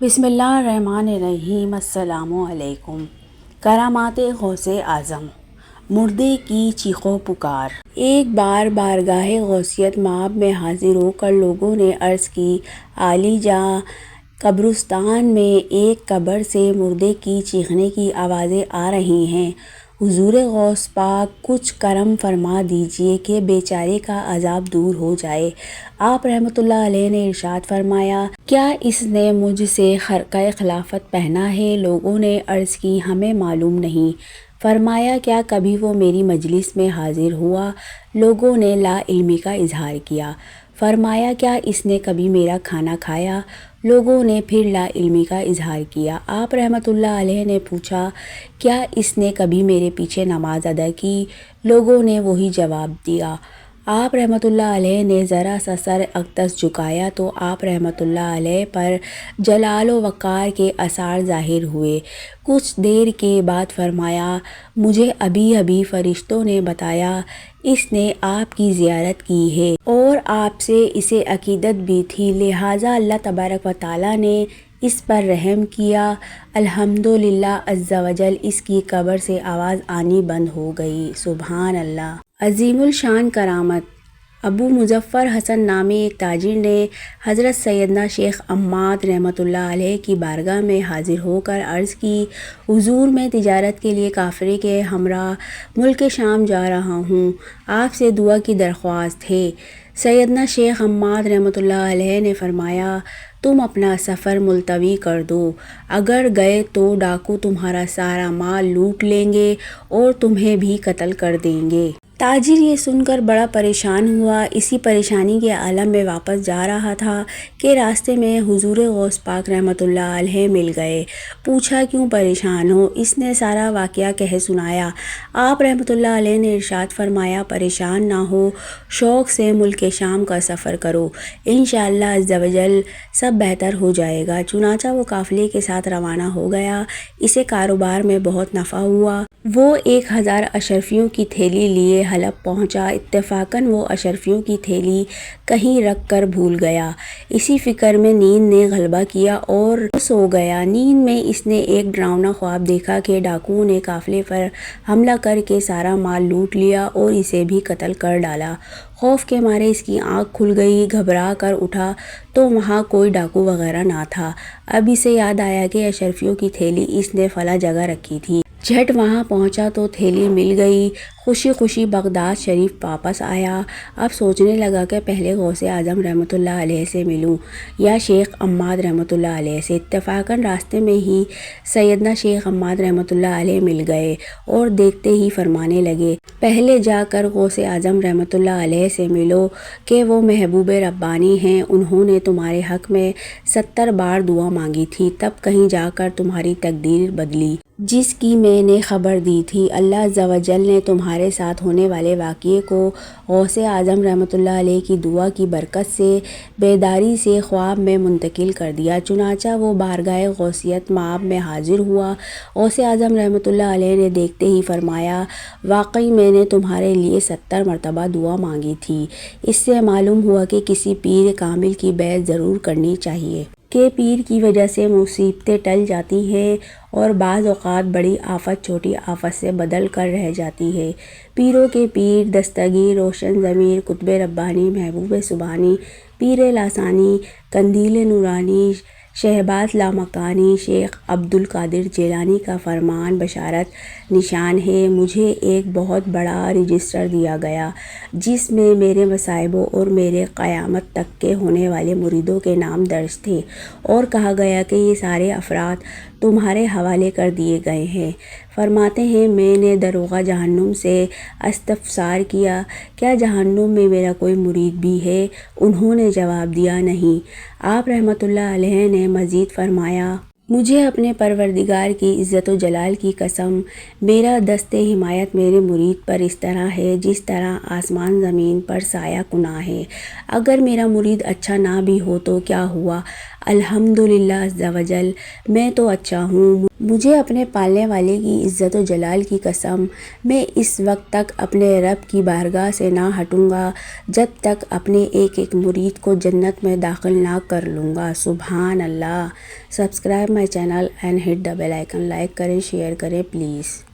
بسم اللہ الرحمن الرحیم۔ السلام علیکم۔ کرامات غوث اعظم، مردے کی چیخ و پکار۔ ایک بار بارگاہ غوثیت مآب میں حاضر ہو کر لوگوں نے عرض کی، عالی جاں قبرستان میں ایک قبر سے مردے کی چیخنے کی آوازیں آ رہی ہیں، حضور غوث پاک کچھ کرم فرما دیجئے کہ بیچارے کا عذاب دور ہو جائے۔ آپ رحمۃ اللہ علیہ نے ارشاد فرمایا، کیا اس نے مجھ سے خرقہ خلافت پہنا ہے؟ لوگوں نے عرض کی، ہمیں معلوم نہیں۔ فرمایا، کیا کبھی وہ میری مجلس میں حاضر ہوا؟ لوگوں نے لا علمی کا اظہار کیا۔ فرمایا، کیا اس نے کبھی میرا کھانا کھایا؟ لوگوں نے پھر لا علمی کا اظہار کیا۔ آپ رحمۃ اللہ علیہ نے پوچھا، کیا اس نے کبھی میرے پیچھے نماز ادا کی؟ لوگوں نے وہی جواب دیا۔ آپ رحمۃ اللہ علیہ نے ذرا سا سر اقدس جھکایا تو آپ رحمۃ اللہ علیہ پر جلال و وقار کے آثار ظاہر ہوئے۔ کچھ دیر کے بعد فرمایا، مجھے ابھی فرشتوں نے بتایا اس نے آپ کی زیارت کی ہے اور آپ سے اسے عقیدت بھی تھی، لہٰذا اللہ تبارک و تعالیٰ نے اس پر رحم کیا۔ الحمدللہ عز و جل، اس کی قبر سے آواز آنی بند ہو گئی۔ سبحان اللہ۔ عظیم الشان کرامت۔ ابو مظفر حسن نامی ایک تاجر نے حضرت سیدنا شیخ عماد رحمۃ اللہ علیہ کی بارگاہ میں حاضر ہو کر عرض کی، حضور میں تجارت کے لیے کافرے کے ہمراہ ملک شام جا رہا ہوں، آپ سے دعا کی درخواست ہے۔ سیدنا شیخ عماد رحمۃ اللہ علیہ نے فرمایا، تم اپنا سفر ملتوی کر دو، اگر گئے تو ڈاکو تمہارا سارا مال لوٹ لیں گے اور تمہیں بھی قتل کر دیں گے۔ تاجر یہ سن کر بڑا پریشان ہوا۔ اسی پریشانی کے عالم میں واپس جا رہا تھا کہ راستے میں حضور غوث پاک رحمۃ اللہ علیہ مل گئے۔ پوچھا، کیوں پریشان ہو؟ اس نے سارا واقعہ کہہ سنایا۔ آپ رحمۃ اللہ علیہ نے ارشاد فرمایا، پریشان نہ ہو، شوق سے ملک شام کا سفر کرو، انشاءاللہ عز و جل سب بہتر ہو جائے گا۔ چنانچہ وہ قافلے کے ساتھ روانہ ہو گیا۔ اسے کاروبار میں بہت نفع ہوا۔ وہ 1000 اشرفیوں کی تھیلی لیے حلب پہنچا۔ اتفاقاً وہ اشرفیوں کی تھیلی کہیں رکھ کر بھول گیا۔ اسی فکر میں نیند نے غلبہ کیا اور سو گیا۔ نیند میں اس نے ایک ڈراؤنا خواب دیکھا کہ ڈاکوؤں نے قافلے پر حملہ کر کے سارا مال لوٹ لیا اور اسے بھی قتل کر ڈالا۔ خوف کے مارے اس کی آنکھ کھل گئی، گھبرا کر اٹھا تو وہاں کوئی ڈاکو وغیرہ نہ تھا۔ اب اسے یاد آیا کہ اشرفیوں کی تھیلی اس نے فلاں جگہ رکھی تھی۔ جھٹ وہاں پہنچا تو تھیلی مل گئی۔ خوشی خوشی بغداد شریف واپس آیا۔ اب سوچنے لگا کہ پہلے غوث اعظم رحمۃ اللہ علیہ سے ملوں یا شیخ عماد رحمۃ اللہ علیہ سے۔ اتفاقاً راستے میں ہی سیدنا شیخ عماد رحمۃ اللہ علیہ مل گئے اور دیکھتے ہی فرمانے لگے، پہلے جا کر غوث اعظم رحمۃ اللہ علیہ سے ملو کہ وہ محبوب ربانی ہیں، انہوں نے تمہارے حق میں 70 بار دعا مانگی تھی، تب کہیں جا کر تمہاری تقدیر بدلی جس کی میں نے خبر دی تھی۔ اللہ عز و جل نے تمہارے ساتھ ہونے والے واقعے کو غوث اعظم رحمۃ اللہ علیہ کی دعا کی برکت سے بیداری سے خواب میں منتقل کر دیا۔ چنانچہ وہ بارگاہ غوثیت مآب میں حاضر ہوا۔ غوث اعظم رحمۃ اللہ علیہ نے دیکھتے ہی فرمایا، واقعی میں نے تمہارے لیے 70 مرتبہ دعا مانگی تھی۔ اس سے معلوم ہوا کہ کسی پیر کامل کی بیعت ضرور کرنی چاہیے کہ پیر کی وجہ سے مصیبتیں ٹل جاتی ہیں اور بعض اوقات بڑی آفت چھوٹی آفت سے بدل کر رہ جاتی ہے۔ پیروں کے پیر، دستگیر، روشن ضمیر، قطب ربانی، محبوب سبحانی، پیر لاسانی، قندیل نورانی، شہباز لامکانی، شیخ عبد القادر جیلانی کا فرمان بشارت نشان ہے۔ مجھے ایک بہت بڑا رجسٹر دیا گیا جس میں میرے مصائب اور میرے قیامت تک کے ہونے والے مریدوں کے نام درج تھے اور کہا گیا کہ یہ سارے افراد تمہارے حوالے کر دیے گئے ہیں۔ فرماتے ہیں، میں نے داروغہ جہنم سے استفسار کیا، کیا جہنم میں میرا کوئی مرید بھی ہے؟ انہوں نے جواب دیا، نہیں۔ آپ رحمۃ اللہ علیہ نے مزید فرمایا، مجھے اپنے پروردگار کی عزت و جلال کی قسم، میرا دست حمایت میرے مرید پر اس طرح ہے جس طرح آسمان زمین پر سایہ کناں ہے۔ اگر میرا مرید اچھا نہ بھی ہو تو کیا ہوا، الحمدللہ عز و جل، میں تو اچھا ہوں، مجھے اپنے پالنے والے کی عزت و جلال کی قسم، میں اس وقت تک اپنے رب کی بارگاہ سے نہ ہٹوں گا جب تک اپنے ایک ایک مرید کو جنت میں داخل نہ کر لوں گا۔ سبحان اللہ۔ Subscribe my channel and hit the bell icon, like کریں، شیئر کریں پلیز۔